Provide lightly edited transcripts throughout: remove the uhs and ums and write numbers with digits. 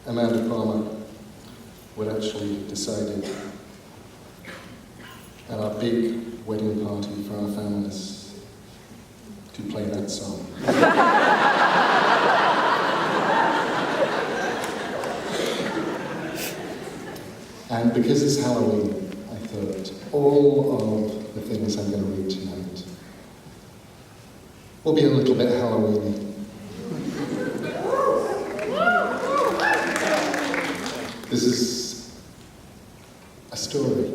Amanda Palmer would actually decided at our big wedding party for our families to play that song. And because it's Halloween, I thought all of the things I'm going to read tonight will be a little bit Halloween-y. This is a story,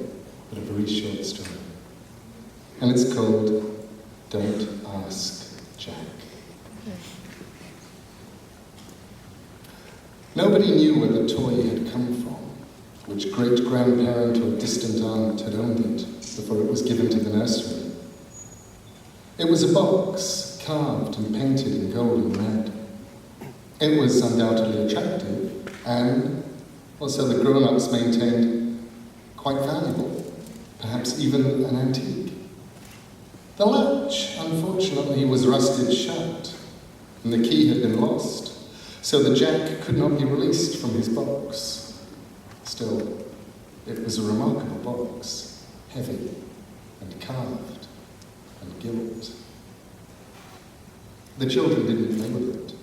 but a very short story. And it's called Don't Ask Jack. Nobody knew where the toy had come from, which great-grandparent or distant aunt had owned it before it was given to the nursery. It was a box, carved and painted in gold and red. It was undoubtedly attractive, and, well, so the grown-ups maintained, quite valuable, perhaps even an antique. The latch, unfortunately, was rusted shut, and the key had been lost, so the Jack could not be released from his box. Still, it was a remarkable box, heavy and carved and gilt. The children didn't play with it.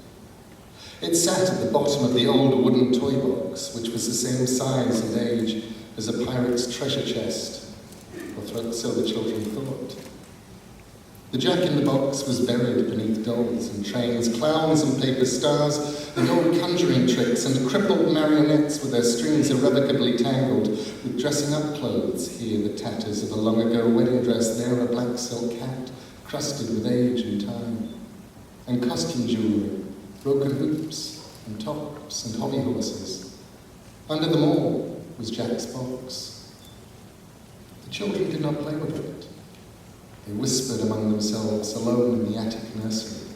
It sat at the bottom of the old wooden toy box, which was the same size and age as a pirate's treasure chest, or so the children thought. The Jack in the box was buried beneath dolls and trains, clowns and paper stars, and old conjuring tricks, and crippled marionettes with their strings irrevocably tangled, with dressing-up clothes, here the tatters of a long-ago wedding dress, there a black silk hat, crusted with age and time, and costume jewellery, broken hoops, and tops, and hobby horses. Under them all was Jack's box. The children did not play with it. They whispered among themselves, alone in the attic nursery.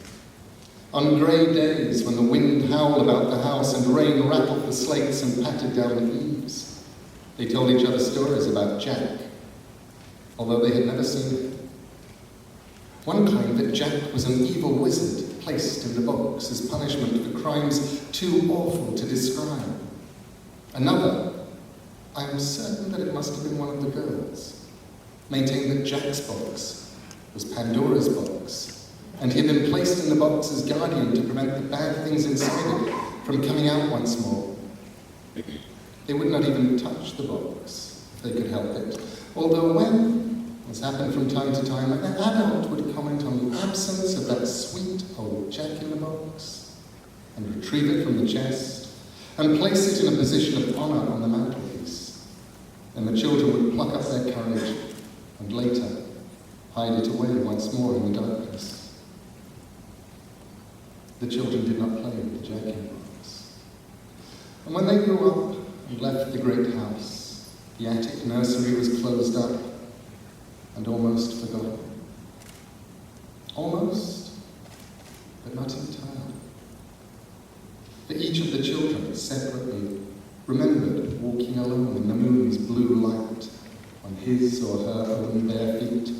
On grey days, when the wind howled about the house and rain rattled the slates and pattered down the eaves, they told each other stories about Jack, although they had never seen him. One claimed that Jack was an evil wizard placed in the box as punishment for crimes too awful to describe. Another, I am certain that it must have been one of the girls, maintained that Jack's box was Pandora's box, and he had been placed in the box as guardian to prevent the bad things inside it from coming out once more. They would not even touch the box if they could help it, although when, as happened from time to time, an adult would comment on the absence of that sweet old Jack in the box, and retrieve it from the chest, and place it in a position of honour on the mantelpiece, and the children would pluck up their courage and later hide it away once more in the darkness. The children did not play with the Jack in the box. And when they grew up and left the great house, the attic nursery was closed up and almost forgotten. Almost, but not entirely. For each of the children, separately, remembered walking alone in the moon's blue light on his or her own bare feet,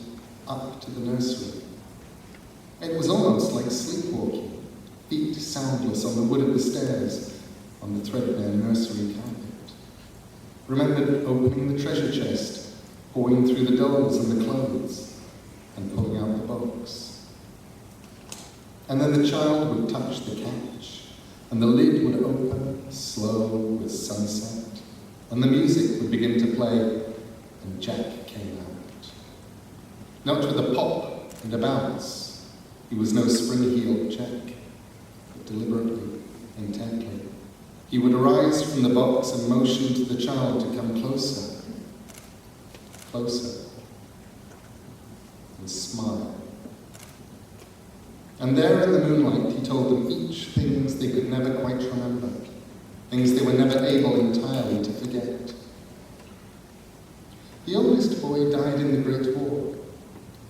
up to the nursery. It was almost like sleepwalking, feet soundless on the wood of the stairs, on the threadbare nursery carpet. Remembered opening the treasure chest, pouring through the dolls and the clothes, and pulling out the box. And then the child would touch the catch, and the lid would open, slow with sunset, and the music would begin to play, and Jack came out. Not with a pop and a bounce. He was no spring-heeled Jack, but deliberately, intently. He would arise from the box and motion to the child to come closer, closer, and smile. And there in the moonlight, he told them each things they could never quite remember, things they were never able entirely to forget. The oldest boy died in the Great War.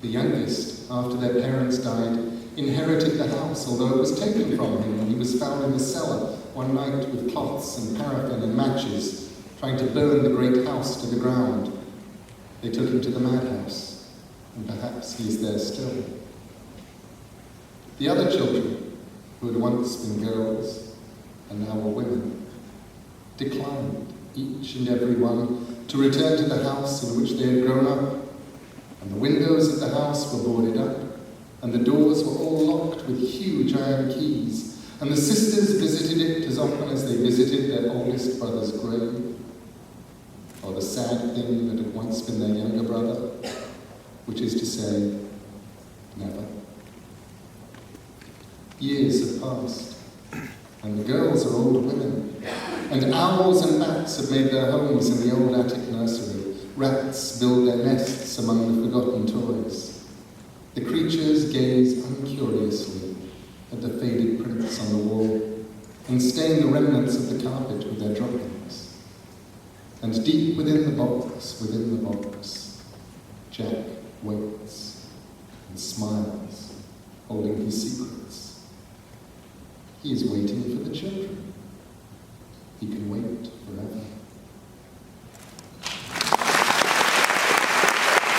The youngest, after their parents died, inherited the house, although it was taken from him when he was found in the cellar one night with cloths and paraffin and matches, trying to burn the great house to the ground. They took him to the madhouse, and perhaps he is there still. The other children, who had once been girls and now were women, declined, each and every one, to return to the house in which they had grown up. And the windows of the house were boarded up, and the doors were all locked with huge iron keys, and the sisters visited it as often as they visited their oldest brother's grave, or the sad thing that had once been their younger brother, which is to say, never. Years have passed, and the girls are older women, and owls and bats have made their homes in the old attic nursery. Rats build their nests among the forgotten toys. The creatures gaze uncuriously at the faded prints on the wall and stain the remnants of the carpet with their droppings. And deep within the box, Jack waits and smiles, holding his secrets. He is waiting for the children. He can wait forever.